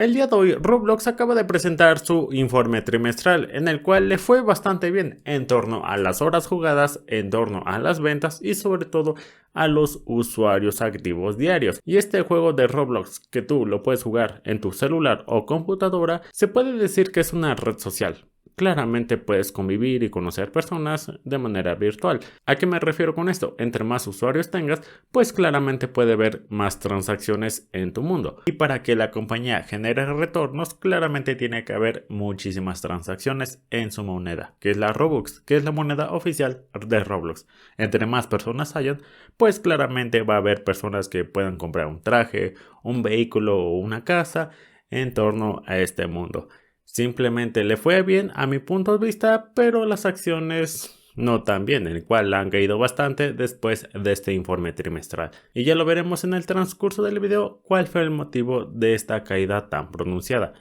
El día de hoy, Roblox acaba de presentar su informe trimestral, en el cual le fue bastante bien en torno a las horas jugadas, en torno a las ventas y sobre todo a los usuarios activos diarios. Y este juego de Roblox, que tú lo puedes jugar en tu celular o computadora, se puede decir que es una red social. Claramente puedes convivir y conocer personas de manera virtual. ¿A qué me refiero con esto? Entre más usuarios tengas, pues claramente puede haber más transacciones en tu mundo. Y para que la compañía genere retornos, claramente tiene que haber muchísimas transacciones en su moneda, que es la Robux, que es la moneda oficial de Roblox. Entre más personas hayan, pues claramente va a haber personas que puedan comprar un traje, un vehículo o una casa en torno a este mundo. Simplemente le fue bien a mi punto de vista, pero las acciones no tan bien, el cual han caído bastante después de este informe trimestral. Y ya lo veremos en el transcurso del video cuál fue el motivo de esta caída tan pronunciada.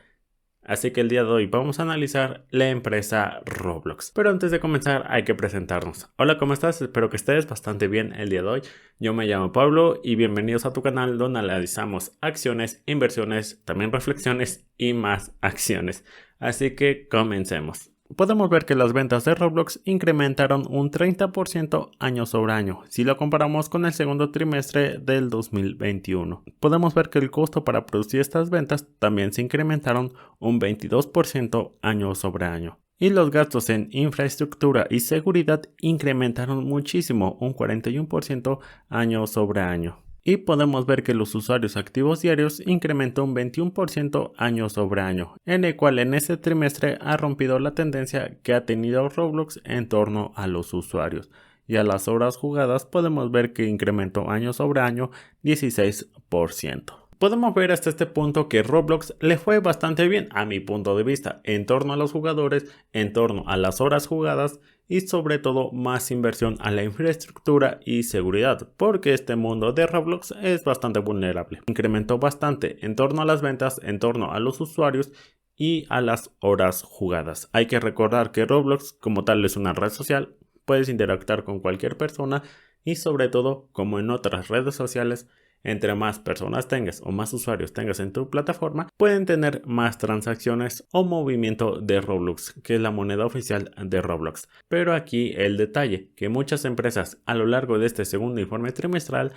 Así que el día de hoy vamos a analizar la empresa Roblox. Pero antes de comenzar hay que presentarnos. Hola, ¿cómo estás? Espero que estés bastante bien el día de hoy. Yo me llamo Pablo y bienvenidos a tu canal donde analizamos acciones, inversiones, también reflexiones y más acciones. Así que comencemos. Podemos ver que las ventas de Roblox incrementaron un 30% año sobre año, si lo comparamos con el segundo trimestre del 2021. Podemos ver que el costo para producir estas ventas también se incrementaron un 22% año sobre año. Y los gastos en infraestructura y seguridad incrementaron muchísimo, un 41% año sobre año. Y podemos ver que los usuarios activos diarios incrementó un 21% año sobre año, en el cual en este trimestre ha rompido la tendencia que ha tenido Roblox en torno a los usuarios. Y a las horas jugadas podemos ver que incrementó año sobre año 16%. Podemos ver hasta este punto que Roblox le fue bastante bien a mi punto de vista en torno a los jugadores, en torno a las horas jugadas y sobre todo más inversión a la infraestructura y seguridad, porque este mundo de Roblox es bastante vulnerable. Incrementó bastante en torno a las ventas, en torno a los usuarios y a las horas jugadas. Hay que recordar que Roblox como tal es una red social, puedes interactuar con cualquier persona y sobre todo, como en otras redes sociales, entre más personas tengas o más usuarios tengas en tu plataforma, pueden tener más transacciones o movimiento de Roblox, que es la moneda oficial de Roblox. Pero aquí el detalle, que muchas empresas a lo largo de este segundo informe trimestral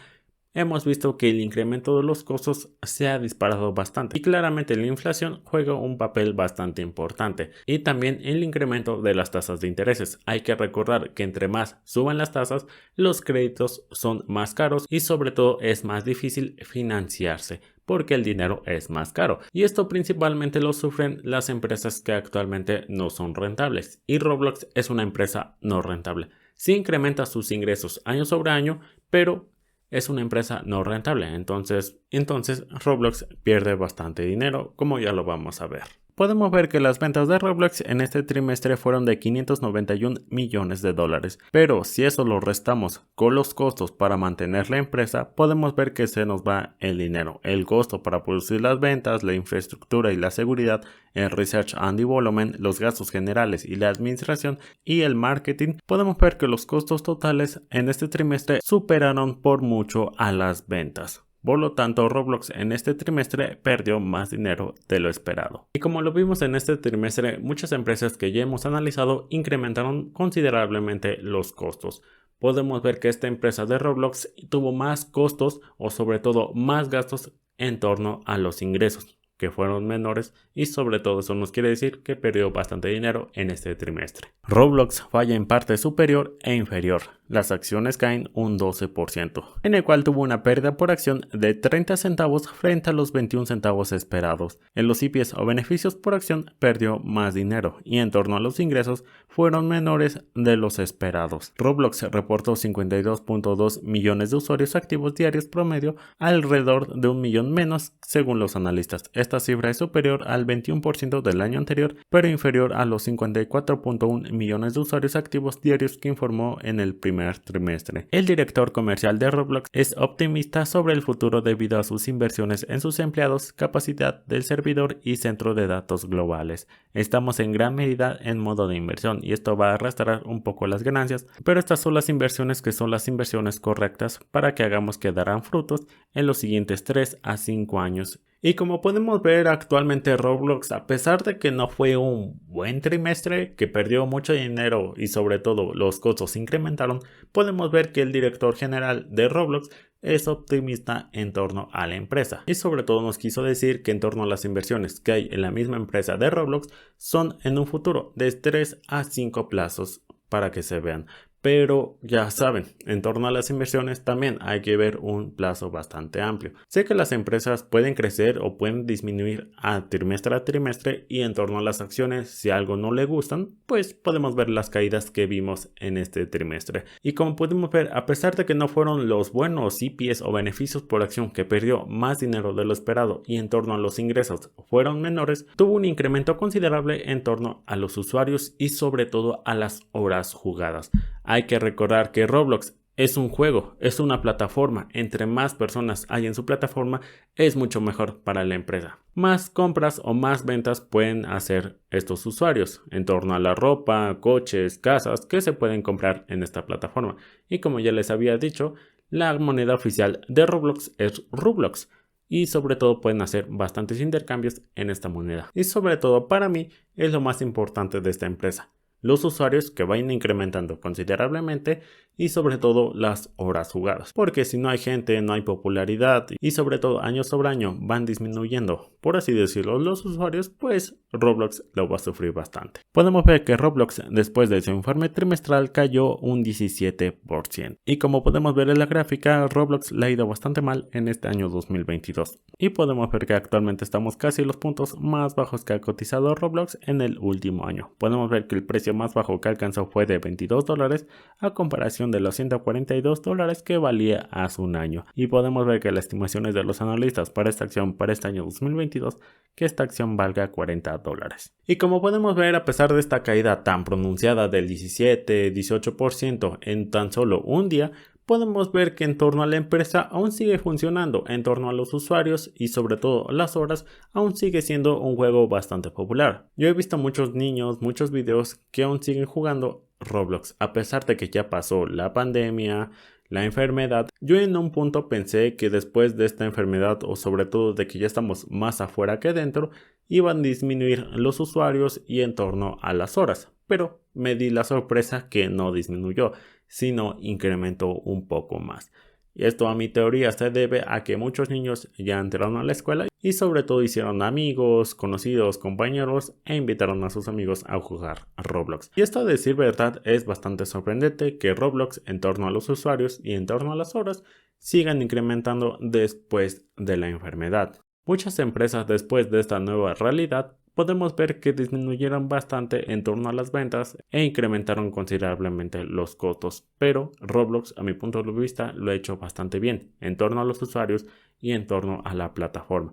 hemos visto que el incremento de los costos se ha disparado bastante y claramente la inflación juega un papel bastante importante y también el incremento de las tasas de intereses. Hay que recordar que entre más suban las tasas, los créditos son más caros y sobre todo es más difícil financiarse porque el dinero es más caro y esto principalmente lo sufren las empresas que actualmente no son rentables y Roblox es una empresa no rentable. Sí incrementa sus ingresos año sobre año, pero es una empresa no rentable, entonces Roblox pierde bastante dinero, como ya lo vamos a ver. Podemos ver que las ventas de Roblox en este trimestre fueron de 591 millones de dólares, pero si eso lo restamos con los costos para mantener la empresa, podemos ver que se nos va el dinero, el costo para producir las ventas, la infraestructura y la seguridad, el research and development, los gastos generales y la administración y el marketing. Podemos ver que los costos totales en este trimestre superaron por mucho a las ventas. Por lo tanto, Roblox en este trimestre perdió más dinero de lo esperado. Y como lo vimos en este trimestre, muchas empresas que ya hemos analizado incrementaron considerablemente los costos. Podemos ver que esta empresa de Roblox tuvo más costos o sobre todo más gastos en torno a los ingresos, que fueron menores y sobre todo eso nos quiere decir que perdió bastante dinero en este trimestre. Roblox falla en parte superior e inferior. Las acciones caen un 12%, en el cual tuvo una pérdida por acción de 30 centavos frente a los 21 centavos esperados. En los EPS o beneficios por acción perdió más dinero y en torno a los ingresos fueron menores de los esperados. Roblox reportó 52.2 millones de usuarios activos diarios promedio, alrededor de 1 millón menos según los analistas. Esta cifra es superior al 21% del año anterior, pero inferior a los 54.1 millones de usuarios activos diarios que informó en el primer trimestre. El director comercial de Roblox es optimista sobre el futuro debido a sus inversiones en sus empleados, capacidad del servidor y centro de datos globales. Estamos en gran medida en modo de inversión y esto va a arrastrar un poco las ganancias, pero estas son las inversiones que son las inversiones correctas para que hagamos que darán frutos en los siguientes 3 a 5 años Y como podemos ver actualmente Roblox, a pesar de que no fue un buen trimestre, que perdió mucho dinero y sobre todo los costos se incrementaron, podemos ver que el director general de Roblox es optimista en torno a la empresa. Y sobre todo nos quiso decir que en torno a las inversiones que hay en la misma empresa de Roblox son en un futuro de 3 a 5 plazos para que se vean. Pero ya saben, en torno a las inversiones también hay que ver un plazo bastante amplio. Sé que las empresas pueden crecer o pueden disminuir a trimestre y en torno a las acciones, si algo no le gustan, pues podemos ver las caídas que vimos en este trimestre. Y como podemos ver, a pesar de que no fueron los buenos EPS o beneficios por acción que perdió más dinero de lo esperado y en torno a los ingresos fueron menores, tuvo un incremento considerable en torno a los usuarios y sobre todo a las horas jugadas. Hay que recordar que Roblox es un juego, es una plataforma. Entre más personas hay en su plataforma, es mucho mejor para la empresa. Más compras o más ventas pueden hacer estos usuarios en torno a la ropa, coches, casas que se pueden comprar en esta plataforma. Y como ya les había dicho, la moneda oficial de Roblox es Roblox. Y sobre todo pueden hacer bastantes intercambios en esta moneda. Y sobre todo para mí es lo más importante de esta empresa. Los usuarios que vayan incrementando considerablemente y sobre todo las horas jugadas, porque si no hay gente no hay popularidad y sobre todo año sobre año van disminuyendo, por así decirlo, los usuarios, pues Roblox lo va a sufrir bastante. Podemos ver que Roblox después de su informe trimestral cayó un 17% y como podemos ver en la gráfica, Roblox le ha ido bastante mal en este año 2022 y podemos ver que actualmente estamos casi en los puntos más bajos que ha cotizado Roblox en el último año. Podemos ver que el precio más bajo que alcanzó fue de $22 a comparación de los $142 que valía hace un año, y podemos ver que las estimaciones de los analistas para esta acción para este año 2022 que esta acción valga $40. Y como podemos ver, a pesar de esta caída tan pronunciada del 17-18% en tan solo un día, podemos ver que en torno a la empresa aún sigue funcionando, en torno a los usuarios y sobre todo las horas, aún sigue siendo un juego bastante popular. Yo he visto muchos niños, muchos videos que aún siguen jugando Roblox, a pesar de que ya pasó la pandemia, la enfermedad. Yo en un punto pensé que después de esta enfermedad o sobre todo de que ya estamos más afuera que dentro, iban a disminuir los usuarios y en torno a las horas, pero me di la sorpresa que no disminuyó, sino incrementó un poco más. Y esto a mi teoría se debe a que muchos niños ya entraron a la escuela y sobre todo hicieron amigos, conocidos, compañeros e invitaron a sus amigos a jugar a Roblox. Y esto a decir verdad es bastante sorprendente que Roblox en torno a los usuarios y en torno a las horas sigan incrementando después de la enfermedad. Muchas empresas después de esta nueva realidad podemos ver que disminuyeron bastante en torno a las ventas e incrementaron considerablemente los costos, pero Roblox a mi punto de vista lo ha hecho bastante bien en torno a los usuarios y en torno a la plataforma.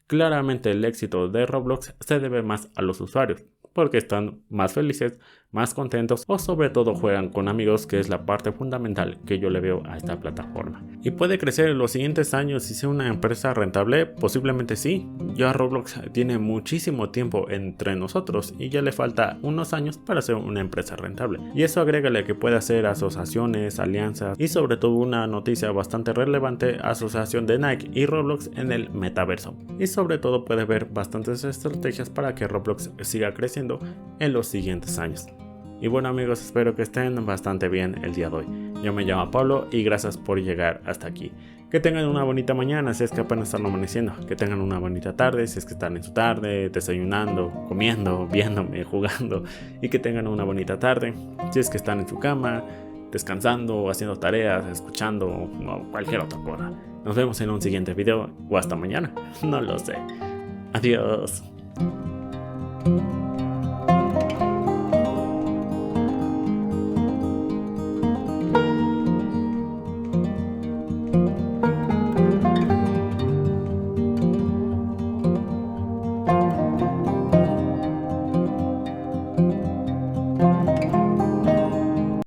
Claramente el éxito de Roblox se debe más a los usuarios, porque están más felices, más contentos o sobre todo juegan con amigos, que es la parte fundamental que yo le veo a esta plataforma. ¿Y puede crecer en los siguientes años y ser una empresa rentable? Posiblemente sí. Ya Roblox tiene muchísimo tiempo entre nosotros y ya le falta unos años para ser una empresa rentable. Y eso agrégale que puede hacer asociaciones, alianzas y sobre todo una noticia bastante relevante, asociación de Nike y Roblox en el metaverso. Y sobre todo puede ver bastantes estrategias para que Roblox siga creciendo en los siguientes años. Y bueno amigos, espero que estén bastante bien el día de hoy. Yo me llamo Pablo y gracias por llegar hasta aquí. Que tengan una bonita mañana si es que apenas están amaneciendo. Que tengan una bonita tarde si es que están en su tarde, desayunando, comiendo, viéndome, jugando. Y que tengan una bonita tarde si es que están en su cama, descansando, haciendo tareas, escuchando o cualquier otra cosa. Nos vemos en un siguiente video o hasta mañana. No lo sé. Adiós.